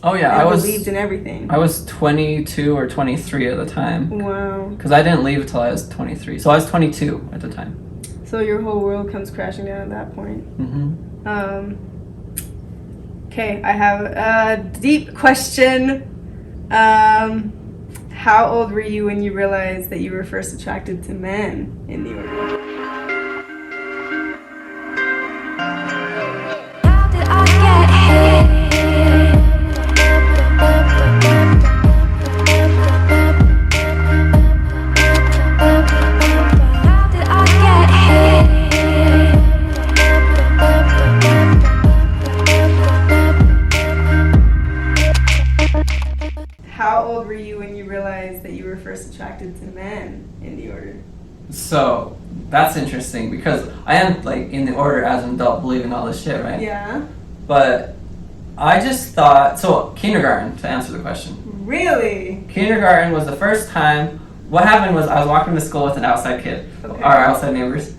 Oh yeah, and I was believed in everything. I was 22 or 23 at the time. Wow. Because I didn't leave until I was 23. So I was 22 at the time. So your whole world comes crashing down at that point. Mm-hmm. Okay, I have a deep question. How old were you when you realized that you were first attracted to men in the order? How did I get here? How did I get here? How old were you when you realized that you were first attracted to men in the order? So that's interesting because I am like in the order as an adult believing all this shit, right? Yeah. But I just thought, so kindergarten, to answer the question. Really? Kindergarten was the first time. What happened was I was walking to school with an outside kid, Okay. our outside neighbors,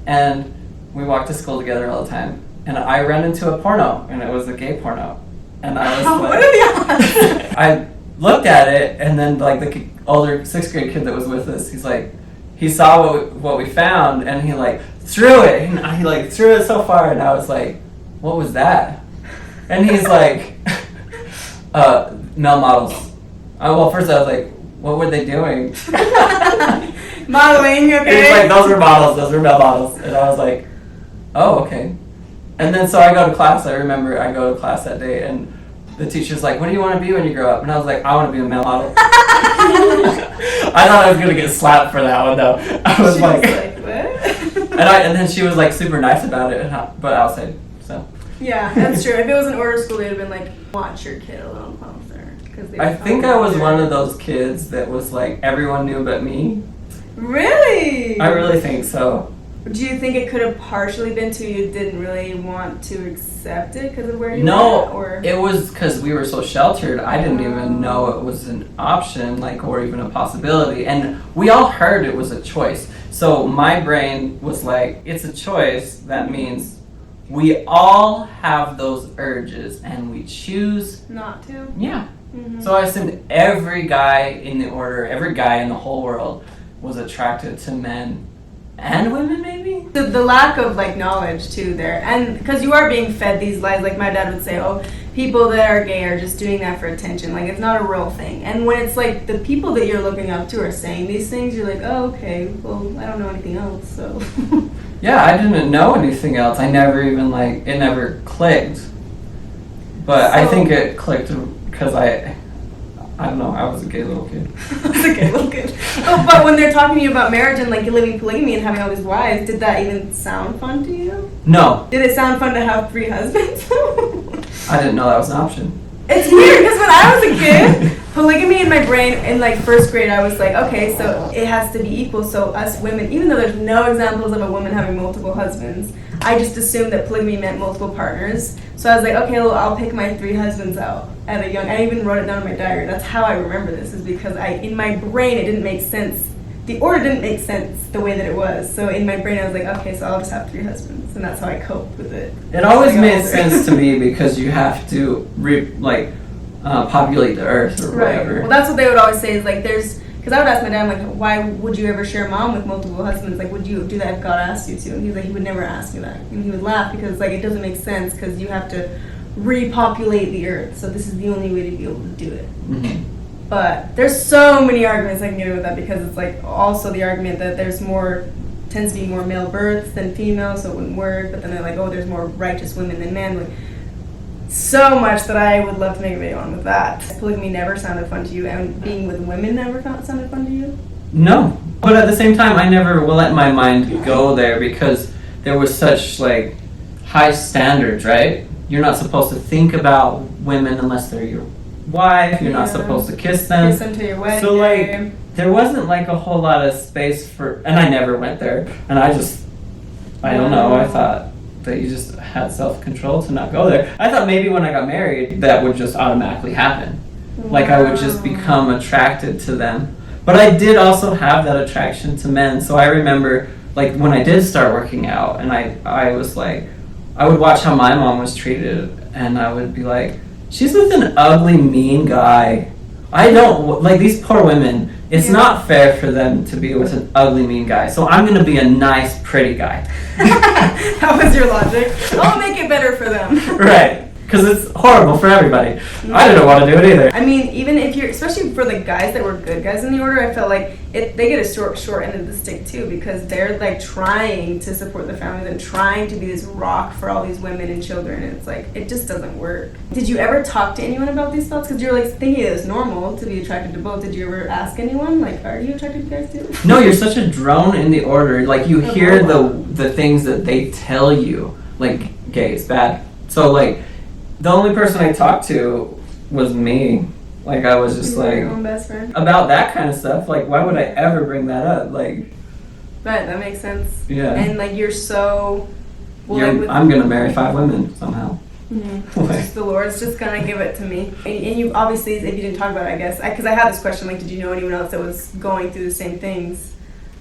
and we walked to school together all the time. And I ran into a porno, and it was a gay porno. And I was What like, are the odds? I looked at it, and then like the older 6th grade kid that was with us, he's like, he saw what we found, and he like threw it, and he like threw it so far, and I was like, what was that? And he's like, male models. Well, first I was like, what were they doing? Modeling, He okay? was like, those were models, those were male models. And I was like, oh, okay. And then so I go to class, I remember I go to class that day, and the teacher's like, what do you want to be when you grow up? And I was like, I want to be a male model. I thought I was going to get slapped for that one, though. I was She like, was like, what? and then she was like super nice about it, but outside, so. Yeah, that's true. If it was an order school, they'd have been like, watch your kid a little closer. I think I was one of those kids that was like, everyone knew but me. Really? I really think so. Do you think it could have partially been to you didn't really want to accept it because of where you were? No, Or? it was because we were so sheltered. I didn't even know it was an option, like, or even a possibility. And we all heard it was a choice. So my brain was like, it's a choice. That means we all have those urges, and we choose Not to? Yeah. Mm-hmm. So I assumed every guy in the order, every guy in the whole world was attracted to men and women, maybe? The lack of like knowledge too there, and because you are being fed these lies, like my dad would say, oh, people that are gay are just doing that for attention, like it's not a real thing. And when it's like the people that you're looking up to are saying these things, you're like, oh, okay, well, I don't know anything else, so. Yeah, I didn't know anything else. I never even like, it never clicked. But I So- think it clicked because I don't know, I was a gay little kid. That's okay, look good. Oh, but when they're talking to you about marriage and like living polygamy and having all these wives, did that even sound fun to you? No, Did it sound fun to have 3 husbands? I didn't know that was an option. It's weird because when I was a kid, polygamy in my brain in like 1st grade, I was like, okay, so it has to be equal. So us women, even though there's no examples of a woman having multiple husbands, I just assumed that polygamy meant multiple partners. So I was like, okay, well, I'll pick my 3 husbands out at a young. I even wrote it down in my diary. That's how I remember this, is because in my brain it didn't make sense. The order didn't make sense the way that it was. So in my brain I was like, okay, so I'll just have 3 husbands, and that's how I coped with it. It always As I got made older. sense to me because you have to populate the earth or Right. whatever. Well, that's what they would always say is like there's, because I would ask my dad, like, why would you ever share mom with multiple husbands? Like, would you do that if God asked you to? And he was like, he would never ask me that. And he would laugh because like it doesn't make sense because you have to repopulate the earth. So this is the only way to be able to do it. Mhm. But there's so many arguments I can get with that because it's like also the argument that there's tends to be more male births than female, so it wouldn't work. But then they're like, oh, there's more righteous women than men. Like, so much that I would love to make a video on with that. Polygamy never sounded fun to you, and being with women never sounded fun to you? No, but at the same time, I never will let my mind go there because there was such like high standards, right? You're not supposed to think about women unless they're your wife. You're not Yeah. supposed to kiss them. Kiss them to your wedding So like, day. there wasn't like a whole lot of space for, and I never went there. And I don't know. I thought that you just had self-control to not go there. I thought maybe when I got married, that would just automatically happen. Like I would just become attracted to them. But I did also have that attraction to men. So I remember like when I did start working out and I was like, I would watch how my mom was treated and I would be like, she's with an ugly, mean guy. I don't, like, these poor women, it's not fair for them to be with an ugly, mean guy. So I'm going to be a nice, pretty guy. That was your logic. I'll make it better for them. Right. Because it's horrible for everybody. I didn't want to do it either. I mean, even if you're, especially for the guys that were good guys in the order, I felt like they get a short end of the stick too, because they're like trying to support the families and trying to be this rock for all these women and children. And it's like, it just doesn't work. Did you ever talk to anyone about these thoughts? Because you're like thinking it was normal to be attracted to both. Did you ever ask anyone, like, are you attracted to guys too? No, you're such a drone in the order. Like, you hear the things that they tell you, like, gay is bad. So, like, the only person I talked to was me. Like, I was just like, your own best friend. About that kind of stuff. Like, why would I ever bring that up? Like, Right, that makes sense. Yeah. And like you're so. I'm gonna marry 5 women somehow. Mm-hmm. Just the Lord's just gonna give it to me. And you obviously, if you didn't talk about it, I guess, because I had this question, like, did you know anyone else that was going through the same things?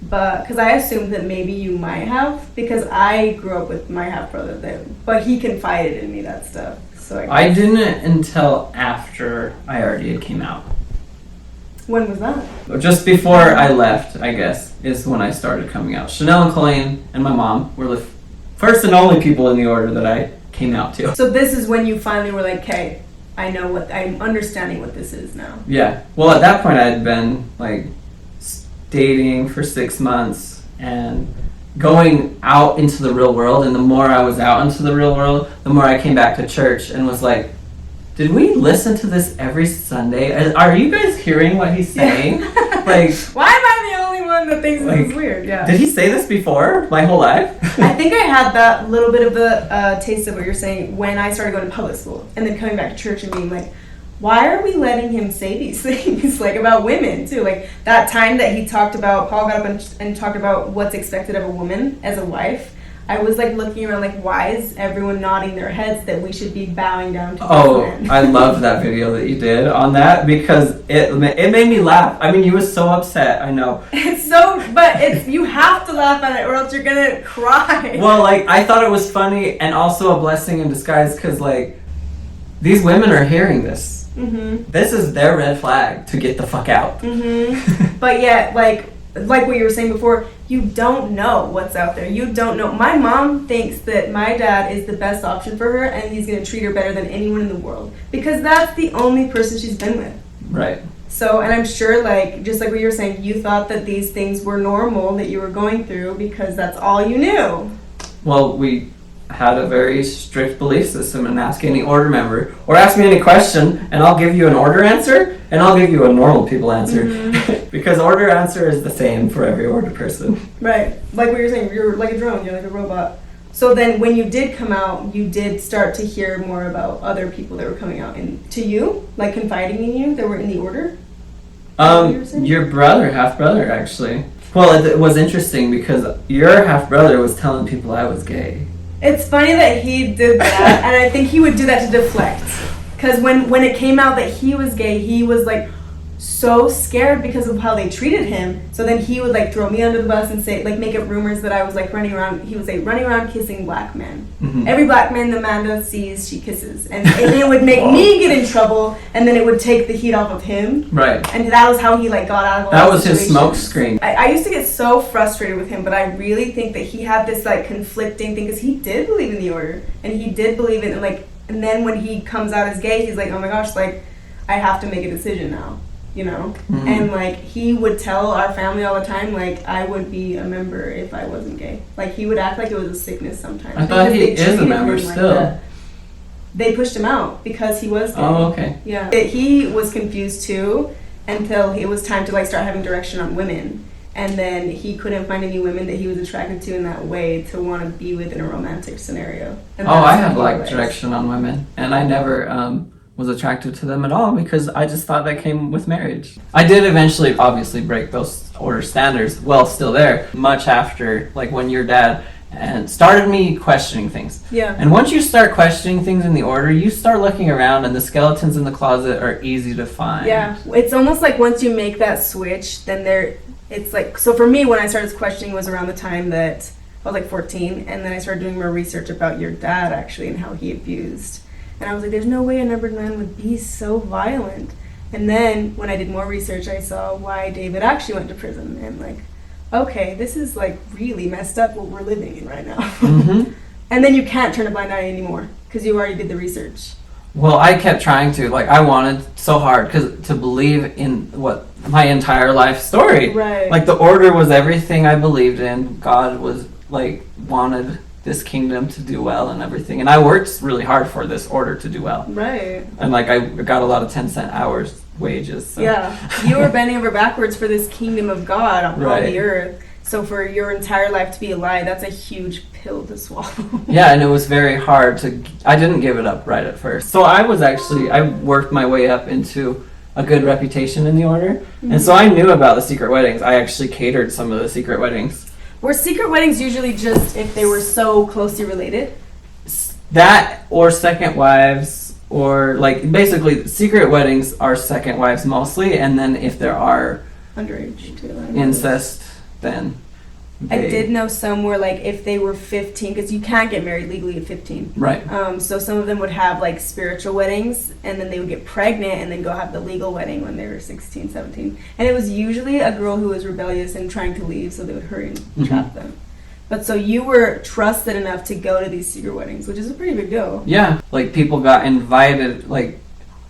But because I assumed that maybe you might have, because I grew up with my half brother, but he confided in me that stuff. So I didn't until after I already came out. When was that? Just before I left, I guess, is when I started coming out. Shanell and Kollene and my mom were the first and only people in the order that I came out to. So this is when you finally were like, okay, I'm understanding what this is now. Yeah. Well, at that point I had been like dating for 6 months and going out into the real world, and the more I was out into the real world, the more I came back to church and was like, did we listen to this every Sunday? Are you guys hearing what he's saying? Like, why am I the only one that thinks this is weird? Yeah. Did he say this before my whole life? I think I had that little bit of the taste of what you're saying when I started going to public school and then coming back to church and being like, why are we letting him say these things, like, about women too? Like, that time that he talked about, Paul got up and talked about what's expected of a woman as a wife. I was like looking around like, why is everyone nodding their heads that we should be bowing down to men? I love that video that you did on that, because it made me laugh. I mean, you were so upset, I know. But you have to laugh at it or else you're gonna cry. Well, like, I thought it was funny and also a blessing in disguise, because, like, these women are hearing this. Mm-hmm. This is their red flag to get the fuck out. Mm-hmm. But yet, like what you were saying before, you don't know what's out there. You don't know. My mom thinks that my dad is the best option for her and he's going to treat her better than anyone in the world, because that's the only person she's been with. Right. So, and I'm sure, like, just like what you were saying, you thought that these things were normal that you were going through because that's all you knew. Well, we had a very strict belief system, and ask any order member or ask me any question and I'll give you an order answer and I'll give you a normal people answer. Mm-hmm. Because order answer is the same for every order person. Right. Like what you're saying, you're like a drone, you're like a robot. So then when you did come out, you did start to hear more about other people that were coming out and to you, like confiding in you that were in the order? Your brother, half brother, actually. Well, it was interesting because your half brother was telling people I was gay. It's funny that he did that, and I think he would do that to deflect. Because when it came out that he was gay, he was like so scared because of how they treated him. So then he would like throw me under the bus and say, like, make up rumors that I was like running around. He would say, running around kissing black men. Mm-hmm. Every black man Amanda sees, she kisses. And it would make me get in trouble, and then it would take the heat off of him. Right. And that was how he like got out of all that was his smoke screen. I used to get so frustrated with him, but I really think that he had this like conflicting thing, because he did believe in the order and he did believe in it, like, and then when he comes out as gay, he's like, oh my gosh, like, I have to make a decision now, you know? Mm-hmm. And like, he would tell our family all the time, like, I would be a member if I wasn't gay. Like, he would act like it was a sickness sometimes. I thought he is a member still. Like, they pushed him out because he was gay. Oh, okay. Yeah. He was confused too until it was time to like start having direction on women. And then he couldn't find any women that he was attracted to in that way to want to be with in a romantic scenario. And I had like direction on women, and I never was attracted to them at all, because I just thought that came with marriage. I did eventually obviously break those order standards, well, still there, much after, like, when your dad and started me questioning things. Yeah. And once you start questioning things in the order, you start looking around, and the skeletons in the closet are easy to find. Yeah. It's almost like once you make that switch, then it's like, so for me, when I started questioning was around the time that I was like 14, and then I started doing more research about your dad actually and how he abused. And I was like, there's no way a numbered man would be so violent. And then when I did more research, I saw why David actually went to prison. And like, okay, this is like really messed up what we're living in right now. Mm-hmm. And then you can't turn a blind eye anymore because you already did the research. Well, I kept trying to. Like, I wanted so hard to believe in what my entire life story. Right. Like, the order was everything I believed in. God was, like, wanted this kingdom to do well and everything. And I worked really hard for this order to do well. Right. And, like, I got a lot of 10-cent hours wages. So. Yeah. You were bending over backwards for this kingdom of God on Right. the earth. So for your entire life to be a lie, that's a huge pill to swallow. Yeah, and it was very hard I didn't give it up right at first. So I worked my way up into a good reputation in the order. Mm-hmm. And so I knew about the secret weddings. I actually catered some of the secret weddings. Were secret weddings usually just if they were so closely related? That or second wives, or like basically secret weddings are second wives mostly, and then if there are Underage too. incest, then I did know some were like if they were 15, because you can't get married legally at 15. Right. So some of them would have like spiritual weddings, and then they would get pregnant and then go have the legal wedding when they were 16, 17. And it was usually a girl who was rebellious and trying to leave, so they would hurry and trap them. But so you were trusted enough to go to these secret weddings, which is a pretty big deal. Yeah, like people got invited, like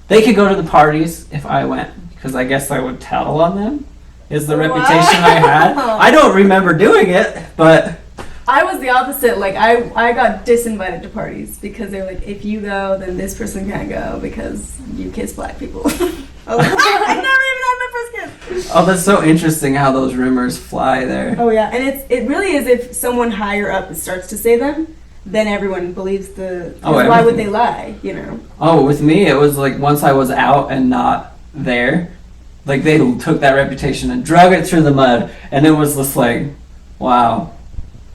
they could go to the parties if I went, because I guess I would tell on them. Is the reputation I had. I don't remember doing it, but I was the opposite. Like I got disinvited to parties because they're like, if you go, then this person can't go because you kiss black people. I was like, I never even had my first kiss. Oh, that's so interesting how those rumors fly there. Oh yeah, and it really is if someone higher up starts to say them, then everyone believes the. Why would they lie? You know. Oh, with me, it was like once I was out and not there. Like, they took that reputation and drug it through the mud, and it was just like, wow.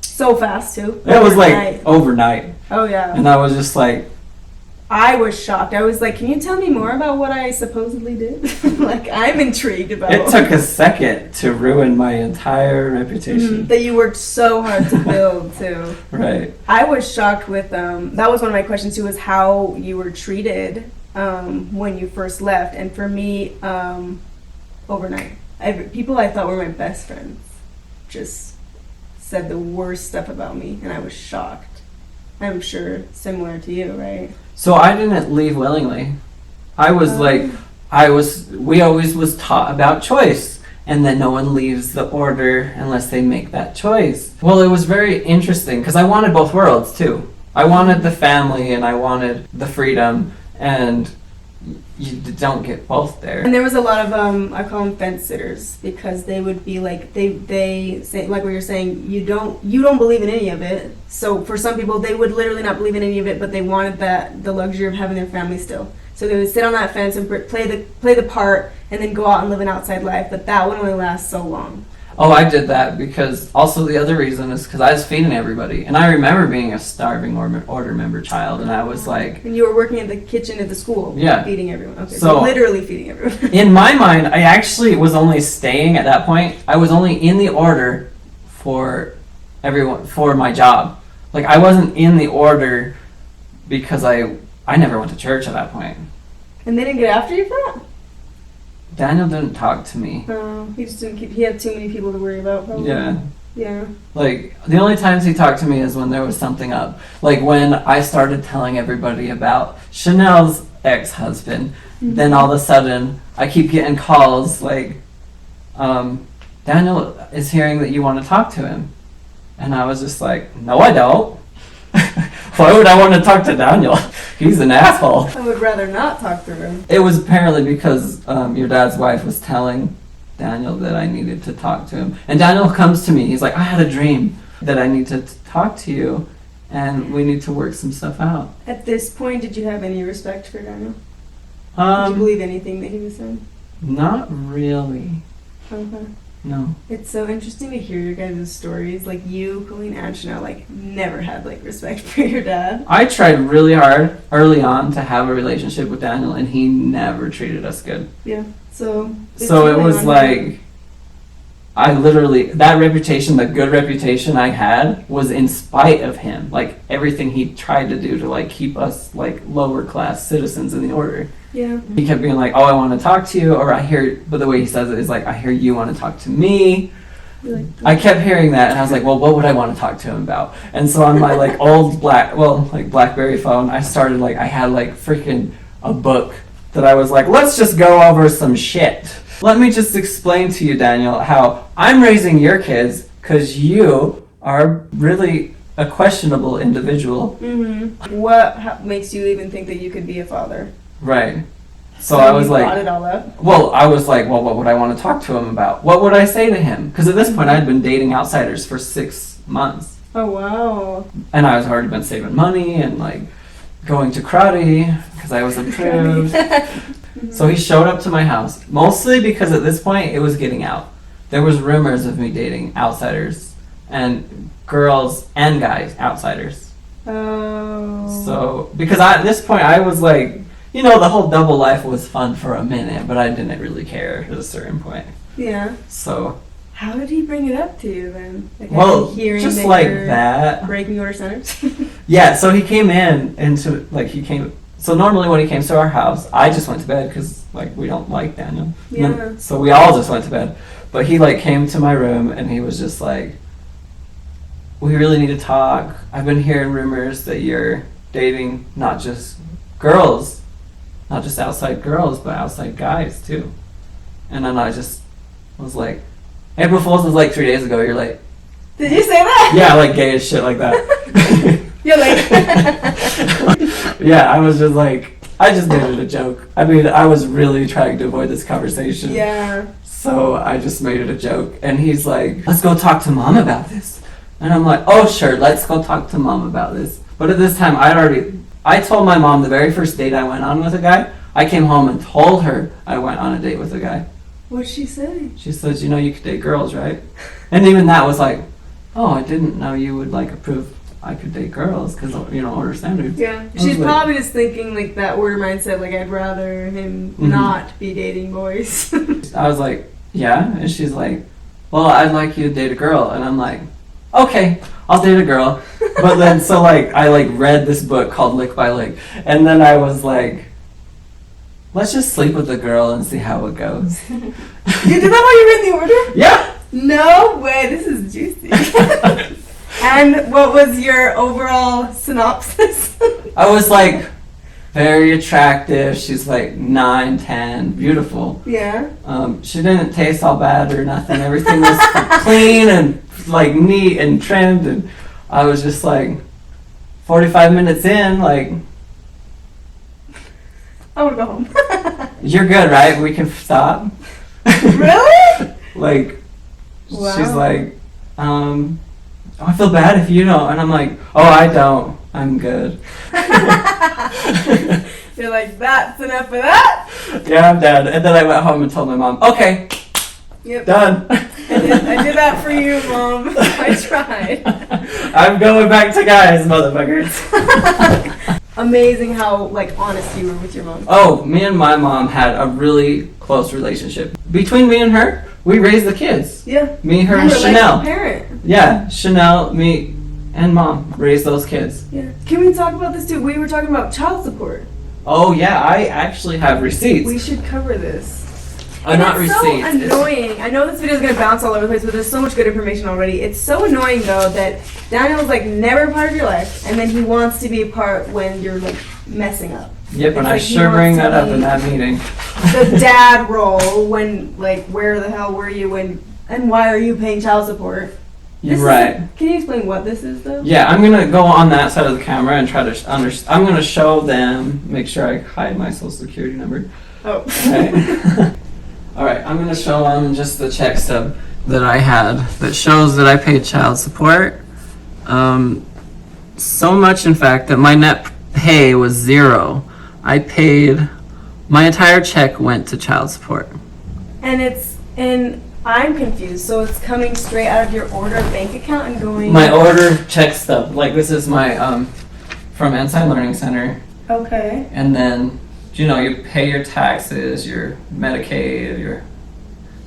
So fast, too. It was like overnight. Oh, yeah. And I was just like... I was shocked. I was like, can you tell me more about what I supposedly did? Like, I'm intrigued about it. It took a second to ruin my entire reputation. That you worked so hard to build, too. Right. I was shocked with, that was one of my questions, too, was how you were treated when you first left. And for me... overnight. People I thought were my best friends just said the worst stuff about me, and I was shocked. I'm sure similar to you, right? So I didn't leave willingly. I was we always was taught about choice, and that no one leaves the order unless they make that choice. Well, it was very interesting because I wanted both worlds too. I wanted the family and I wanted the freedom, and you don't get both there. And there was a lot of I call them fence sitters, because they would be like they say, like what you're saying, you don't believe in any of it. So for some people they would literally not believe in any of it, but they wanted the luxury of having their family still. So they would sit on that fence and play the part and then go out and live an outside life, but that would only last so long. Oh, I did that because also the other reason is because I was feeding everybody. And I remember being a starving order member child, and I was like... And you were working in the kitchen at the school. Yeah. Feeding everyone. Okay, so literally feeding everyone. In my mind, I actually was only staying at that point. I was only in the order for everyone, for my job. Like, I wasn't in the order because I never went to church at that point. And they didn't get after you for that? Daniel didn't talk to me. He just didn't he had too many people to worry about, probably. Yeah. Yeah. Like, the only times he talked to me is when there was something up. Like, when I started telling everybody about Shanell's ex-husband, then all of a sudden, I keep getting calls like, Daniel is hearing that you want to talk to him. And I was just like, no, I don't. Why would I want to talk to Daniel? He's an asshole. I would rather not talk to him. It was apparently because your dad's wife was telling Daniel that I needed to talk to him. And Daniel comes to me. He's like, I had a dream that I need to talk to you, and we need to work some stuff out. At this point, did you have any respect for Daniel? Did you believe anything that he was saying? Not really. Okay. No. It's so interesting to hear your guys' stories. Like you, Kollene, and Shanell, like never had like respect for your dad. I tried really hard early on to have a relationship with Daniel, and he never treated us good. Yeah. So it was like, I literally, that reputation, the good reputation I had, was in spite of him. Like, everything he tried to do to, like, keep us, like, lower class citizens in the order. Yeah. He kept being like, oh, I want to talk to you, or I hear, but the way he says it is like, I hear you want to talk to me. Like, I kept hearing that, and I was like, well, what would I want to talk to him about? And so on my, like, old BlackBerry phone, I started, like, I had, like, freaking a book that I was like, let's just go over some shit. Let me just explain to you, Daniel, how I'm raising your kids because you are really a questionable individual. Mm-hmm. What makes you even think that you could be a father? Right. So I was you like, brought it all up. well, I was like, well, what would I want to talk to him about? What would I say to him? Because at this point, I'd been dating outsiders for 6 months. Oh, wow. And I was already been saving money and, like, going to karate because I was approved. So he showed up to my house, mostly because at this point it was getting out. There was rumors of me dating outsiders and girls and guys outsiders. Oh. So, because at this point I was like, you know, the whole double life was fun for a minute, but I didn't really care at a certain point. Yeah. So. How did he bring it up to you then? Like, Well, hearing just that like you're that. breaking order centers? Yeah, so he came in into, like, he came, so normally when he came to our house, I just went to bed because, like, we don't like Daniel. Yeah. So we all just went to bed. But he, like, came to my room and he was just like, we really need to talk. I've been hearing rumors that you're dating not just girls, not just outside girls, but outside guys too. And then I just was like, April Fool's was like 3 days ago. You're like, Did you say that? yeah, like gay as shit like that. You're like, Yeah, I was just like, I just made it a joke. I mean, I was really trying to avoid this conversation. yeah. So I just made it a joke. And he's like, let's go talk to mom about this. And I'm like, oh, sure, let's go talk to mom about this. But at this time, I told my mom the very first date I went on with a guy, I came home and told her I went on a date with a guy. What'd she say? She says, you know, you could date girls, right? And even that was like, oh, I didn't know you would, like, approve I could date girls because, you know, order standards. Yeah. was She's like- probably just thinking, like, that order mindset, like, I'd rather him not be dating boys. I was like, yeah. And she's like, well, I'd like you to date a girl. And I'm like, okay, I'll date a girl. But then, so, like, I, like, read this book called Lick by Lick. And then I was like, let's just sleep with the girl and see how it goes. You did that while you were in the order? Yeah. No way, this is juicy. And what was your overall synopsis? I was like, very attractive. She's like 9, 10, beautiful. Yeah. She didn't taste all bad or nothing. Everything was clean and like neat and trimmed. And I was just like, 45 minutes in, like, I want to go home. you're good, right? We can stop. Really? Like, Wow. she's like, I feel bad if you don't. And I'm like, oh, I don't. I'm good. You're like, that's enough of that? Yeah, I'm dead. And then I went home and told my mom, okay, Yep. done. I did that for you, Mom. I tried. I'm going back to guys, motherfuckers. Amazing how, like, honest you were with your mom. Oh, me and my mom had a really close relationship. Between me and her, we raised the kids. Yeah. Me, her, You and were like Shanell. a parent. Yeah, Shanell, me, and mom raised those kids. Yeah. Can we talk about this too? We were talking about child support. Oh yeah, I actually have receipts. We should cover this. Not it's receipts. so annoying. I know this video is going to bounce all over the place, but there's so much good information already. It's so annoying, though, that Daniel's, like, never a part of your life, and then he wants to be a part when you're, like, messing up. Yep, and It's I like he sure bring wants to that up be in that meeting. The dad role when, like, where the hell were you when, and why are you paying child support? This Right. Can you explain what this is, though? Yeah, I'm gonna go on that side of the camera and try to I'm gonna show them. Make sure I hide my social security number. Oh. Okay. All right, I'm gonna show them just the check stub that I had that shows that I paid child support. So much, in fact, that my net pay was 0. I paid, my entire check went to child support. And I'm confused. So it's coming straight out of your order bank account and going. My order check stub, like this is my from Ensign Learning Center, Okay. and then you know you pay your taxes, your Medicaid, your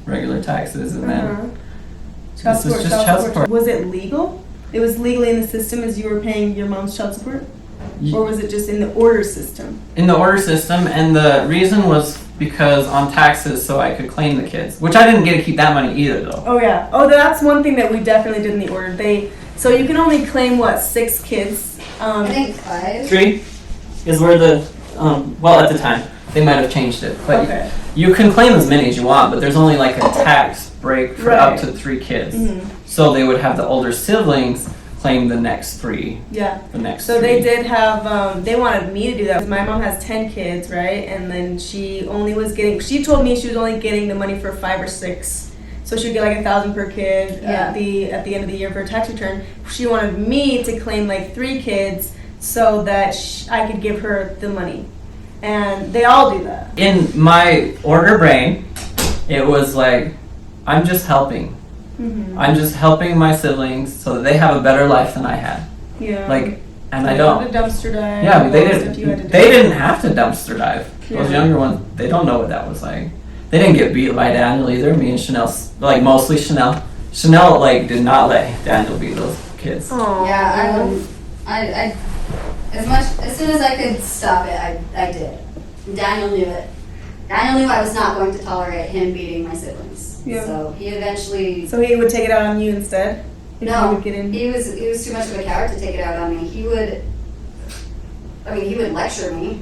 regular taxes, and Uh-huh. then This was just child support. Was it legal? It was legally in the system as you were paying your mom's child support? Or was it just in the order system? In the order system, and the reason was because on taxes, so I could claim the kids, which I didn't get to keep that money either, though. Oh yeah. Oh, that's one thing that we definitely did in the order. So you can only claim 6 kids. I think 5. 3 is where the well, at the time they might have changed it, but Okay. you can claim as many as you want, but there's only like a tax break for up to 3 kids. Mhm. So they would have the older siblings claim the next 3. Yeah. The next. So 3. they did have, they wanted me to do that. My mom has 10 kids, right? And then she told me she was only getting the money for 5 or 6. So she'd get like $1,000 per kid at the end of the year for a tax return. She wanted me to claim like 3 kids so that I could give her the money. And they all do that. In my order brain, it was like, I'm just helping. Mm-hmm. I'm just helping my siblings so that they have a better life than I had. Yeah. Like, and So I you don't. had to dumpster dive. Yeah, but they all the stuff you had to didn't. do. They didn't have to dumpster dive. Those Yeah. younger ones, they don't know what that was like. They didn't get beat by Daniel either. Me and Shanell, like mostly Shanell. Shanell like did not let Daniel beat those kids. Aw. Yeah, I wouldn't. I as soon as I could stop it, I did. Daniel knew it. Daniel knew I was not going to tolerate him beating my siblings. Yeah. So he eventually. So he would take it out on you instead? If No, you would get in? he was too much of a coward to take it out on me. He would lecture me.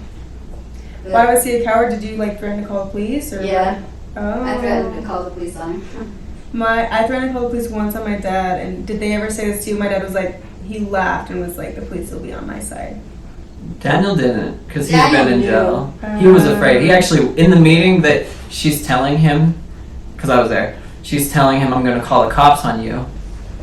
But Why was he a coward? Did you threaten to call the police? Or Yeah. Oh. I threatened to call the police on him. I threatened to call the police once on my dad, and did they ever say this to you? My dad was like, he laughed and was like, the police will be on my side. Daniel didn't, because he's been Daniel in knew. jail. He was afraid. He actually, in the meeting that she's telling him, because I was there, she's telling him, I'm going to call the cops on you.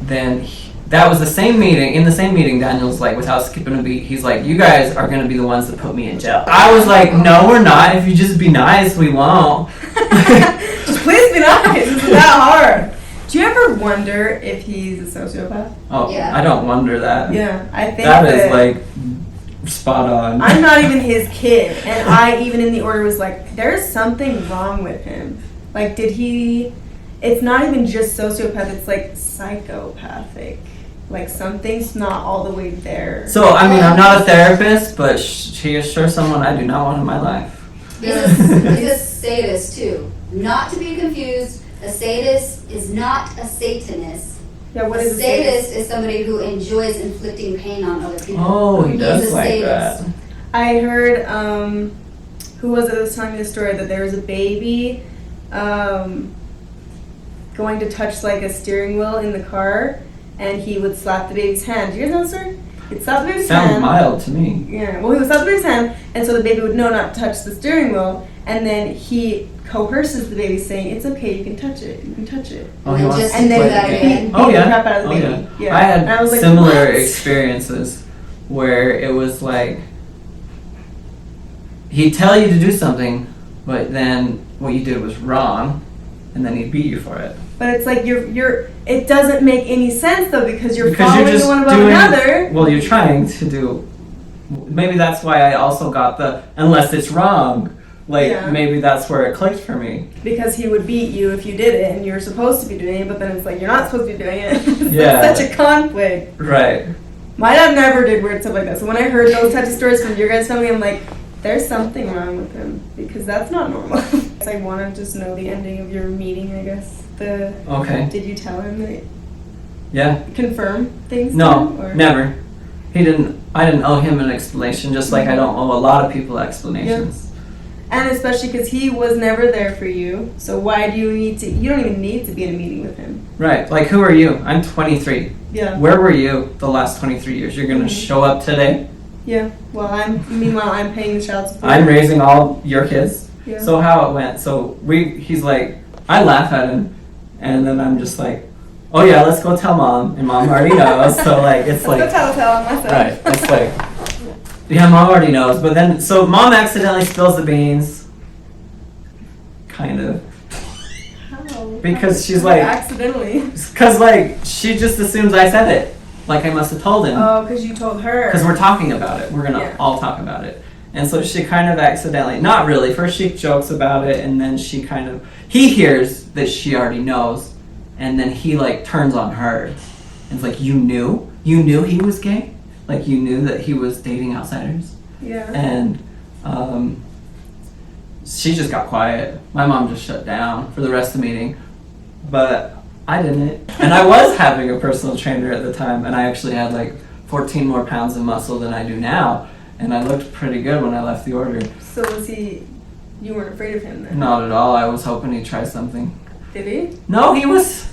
Then that was the same meeting. In the same meeting, Daniel's like, without skipping a beat, he's like, you guys are going to be the ones that put me in jail. I was like, no, we're not. If you just be nice, we won't. Just please be nice. It's that hard. Do you ever wonder if he's a sociopath? Oh, Yeah. I don't wonder that. Yeah, I think That is like spot on. I'm not even his kid, and I even in the order was like, there's something wrong with him. Like, it's not even just sociopath, it's like psychopathic. Like, something's not all the way there. So, I mean, I'm not a therapist, but she is sure someone I do not want in my life. He's a sadist too. Not to be confused, a sadist is not a Satanist. Yeah, what A is a sadist is somebody who enjoys inflicting pain on other people. Oh, he He's does a like sadist. that. I heard, who was it that was telling me the story that there was a baby going to touch like a steering wheel in the car, and he would slap the baby's hand. Do you guys know the story? He'd slap the baby's Sounds hand. mild to me. Yeah, well, he would slap the baby's hand, and so the baby would know not to touch the steering wheel, and then he coerces the baby saying, it's okay, you can touch it, you can touch it. Oh, he wants Just to And then play do that the he game. again. beat Oh, the yeah. crap out of the Oh, baby. yeah. I And I was had like, similar what? experiences where it was like he'd tell you to do something, but then what you did was wrong, and then he'd beat you for it. But it's like it doesn't make any sense though, because you're Because following you're just one above doing, another. well, you're trying to do, maybe that's why I also got the, unless it's wrong, like, Yeah. maybe that's where it clicked for me. Because he would beat you if you did it, and you're supposed to be doing it, but then it's like you're not supposed to be doing it. It's Yeah. such a conflict. Right. My dad never did weird stuff like that. So when I heard those types of stories from your guys' family, I'm like, there's something wrong with him, because that's not normal. So I want to just know the ending of your meeting, I guess. Okay. Did you tell him that, Yeah. confirm things? to No, him, or? never. I didn't owe him an explanation, just like I don't owe a lot of people explanations. And especially because he was never there for you. So why do you need to? You don't even need to be in a meeting with him. Right. Like, who are you? I'm 23. Yeah. Where were you the last 23 years? You're going to show up today? Yeah. Well, meanwhile I'm paying the child support. I'm raising all your kids. Yeah. So how it went. So he's like, I laugh at him, and then I'm just like, oh yeah, let's go tell mom, and mom already knows. So like, it's like, Let's go tell him myself. right. It's like, yeah, mom already knows. But then, so mom accidentally spills the beans. Kind of. How? Because she's How like- accidentally. Because like, she just assumes I said it. Like I must have told him. Oh, because you told her. Because we're talking about it. We're going to Yeah. all talk about it. And so she kind of accidentally, not really, first she jokes about it, and then he hears that she already knows, and then he like turns on her. And it's like, you knew he was gay? Like you knew that he was dating outsiders? Yeah. And she just got quiet. My mom just shut down for the rest of the meeting. But I didn't. And I was having a personal trainer at the time, and I actually had like 14 more pounds of muscle than I do now. And I looked pretty good when I left the order. So was he, you weren't afraid of him then? Not at all. I was hoping he'd try something. Did he? No, he was,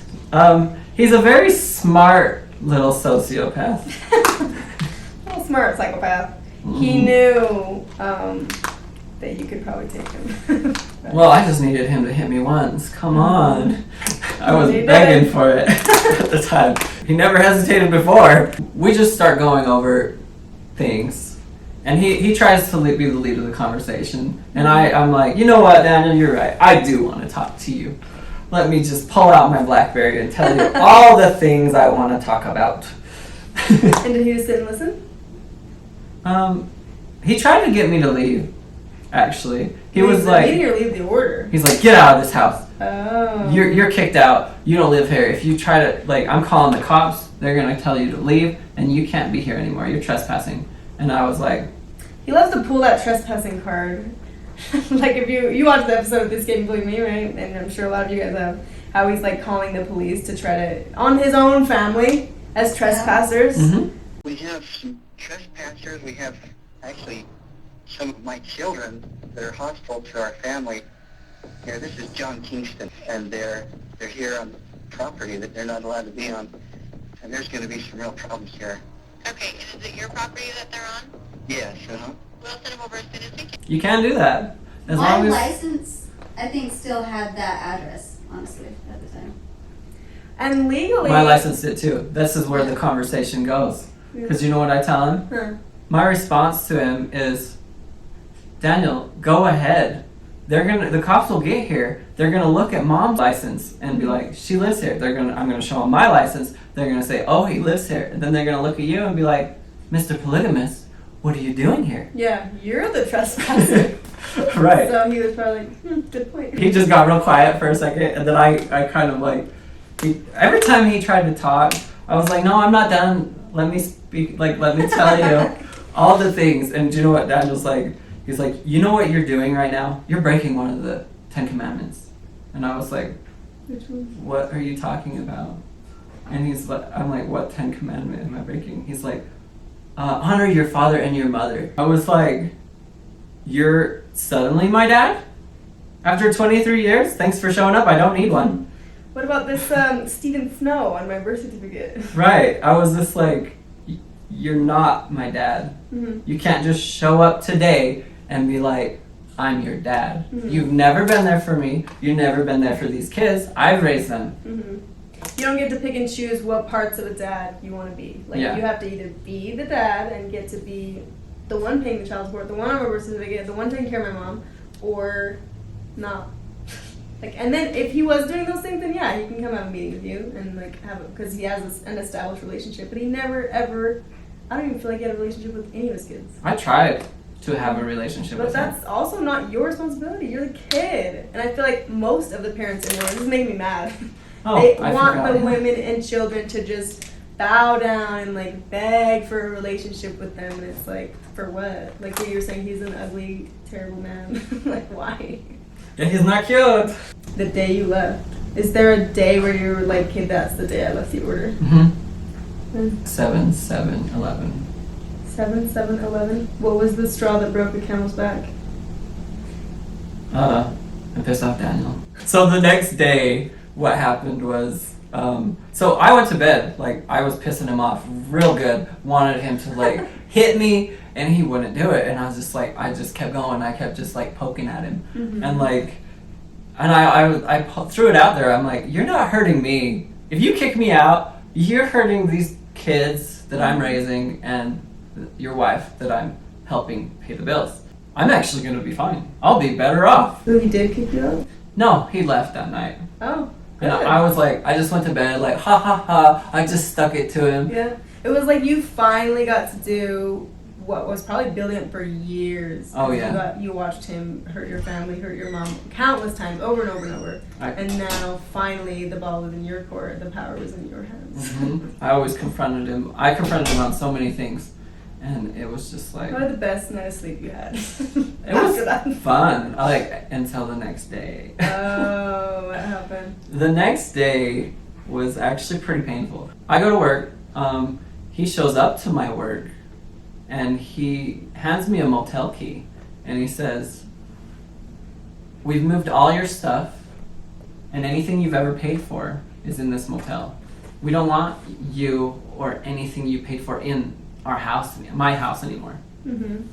he's a very smart little sociopath. Well, smart psychopath. He knew that you could probably take him. Well, I just needed him to hit me once. Come on. I was He did begging it. for it at the time. He never hesitated before. We just start going over things. And he tries to be the lead of the conversation. And I'm like, you know what, Daniel, you're right. I do want to talk to you. Let me just pull out my BlackBerry and tell you all the things I want to talk about. And did he just sit and listen? He tried to get me to leave, actually. He Leave was the like, meeting or leave the order? he's like, get out of this house. Oh. You're kicked out. You don't live here. If you try to, like, I'm calling the cops. They're going to tell you to leave, and you can't be here anymore. You're trespassing. And I was like, He loves to pull that trespassing card. Like if you watched the episode of This Game Believe Me, right? And I'm sure a lot of you guys have. How he's like calling the police to try to, on his own family, as trespassers. mm-hmm. We have some trespassers. We have actually some of my children that are hostile to our family. Here, this is John Kingston, and they're here on property that they're not allowed to be on, and there's going to be some real problems here. Okay, and is it your property that they're on? Yes, uh-huh. We'll send them over as soon as we can. You can do that. As My long as... license, I think, still had that address, honestly, at the time. And legally. My license did too. This is where the conversation goes. Because you know what I tell him? Huh. My response to him is, Daniel, go ahead. The cops will get here. They're gonna look at mom's license and be like, she lives here. I'm gonna show them my license. They're gonna say, oh, he lives here. And then they're gonna look at you and be like, Mr. Polygamous, what are you doing here? Yeah, you're the trespasser. Right. So he was probably like, good point. He just got real quiet for a second, and then I kind of like, every time he tried to talk, I was like, no, I'm not done. Let me speak, like, let me tell you all the things. And do you know what Daniel's like? He's like, you know what you're doing right now? You're breaking one of the 10 Commandments. And I was like, Which one? what are you talking about? And he's like, I'm like, what 10 Commandment am I breaking? He's like, honor your father and your mother. I was like, you're suddenly my dad? After 23 years? Thanks for showing up. I don't need one. What about this Stephen Snow on my birth certificate? Right. I was just like, you're not my dad. Mm-hmm. You can't just show up today and be like, I'm your dad. Mm-hmm. You've never been there for me. You've never been there for these kids. I've raised them. Mm-hmm. You don't get to pick and choose what parts of a dad you want to be. Like, Yeah. you have to either be the dad and get to be the one paying the child support, the one on my birth certificate, the one taking care of my mom, or not. Like, and then if he was doing those things, then yeah, he can come have a meeting with you and like because he has an established relationship. But he never ever, I don't even feel like he had a relationship with any of his kids. I tried to have a relationship But with him. that's also not your responsibility. You're the kid, and I feel like most of the parents in the world, this is making me mad. Oh, They I want forgot. the women and children to just bow down and like beg for a relationship with them, and it's like, for what? Like what you were saying, he's an ugly, terrible man. Like, why? Yeah, he's not cute. The day you left, is there a day where you were like, okay, that's the day I left the order? Mm-hmm. 7/7/11. 7/7/11. What was the straw that broke the camel's back? I pissed off Daniel. So the next day, what happened was, so I went to bed, like, I was pissing him off real good, wanted him to, like, hit me, and he wouldn't do it, and I was just like, I just kept going, I kept just, like, poking at him, and, like, and I threw it out there, I'm like, you're not hurting me. If you kick me out, you're hurting these kids that I'm raising, and your wife that I'm helping pay the bills. I'm actually gonna be fine. I'll be better off. So he did kick you out? No, he left that night. Oh, And good. I was like, I just went to bed, like, ha ha ha. I just stuck it to him. Yeah. It was like you finally got to do what was probably building up for years. Oh, yeah. You watched him hurt your family, hurt your mom countless times, over and over and over. And now, finally, the ball was in your court. The power was in your hands. I always confronted him. I confronted him on so many things. And it was just like... Probably the best night of sleep you had. It was fun. Until the next day. Oh, what happened? The next day was actually pretty painful. I go to work. He shows up to my work. And he hands me a motel key. And he says, "We've moved all your stuff. And anything you've ever paid for is in this motel. We don't want you or anything you paid for in our house, my house anymore." Mm-hmm.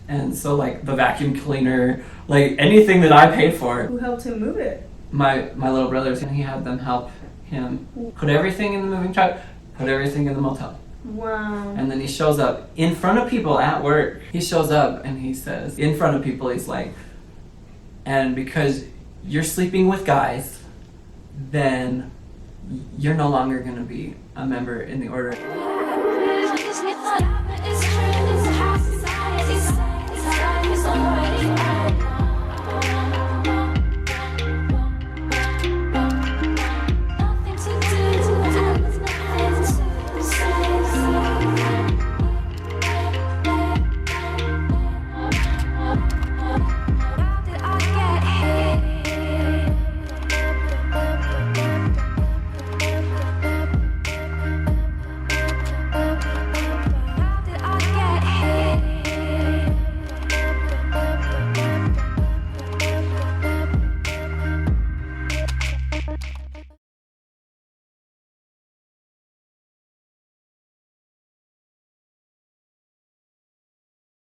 And so, like, the vacuum cleaner, like, anything that I paid for. Who helped him move it? My little brothers, and he had them help him put everything in the moving truck, put everything in the motel. Wow. And then he shows up in front of people at work. He shows up and he says, in front of people, he's like, "And because you're sleeping with guys, then you're no longer going to be a member in the order."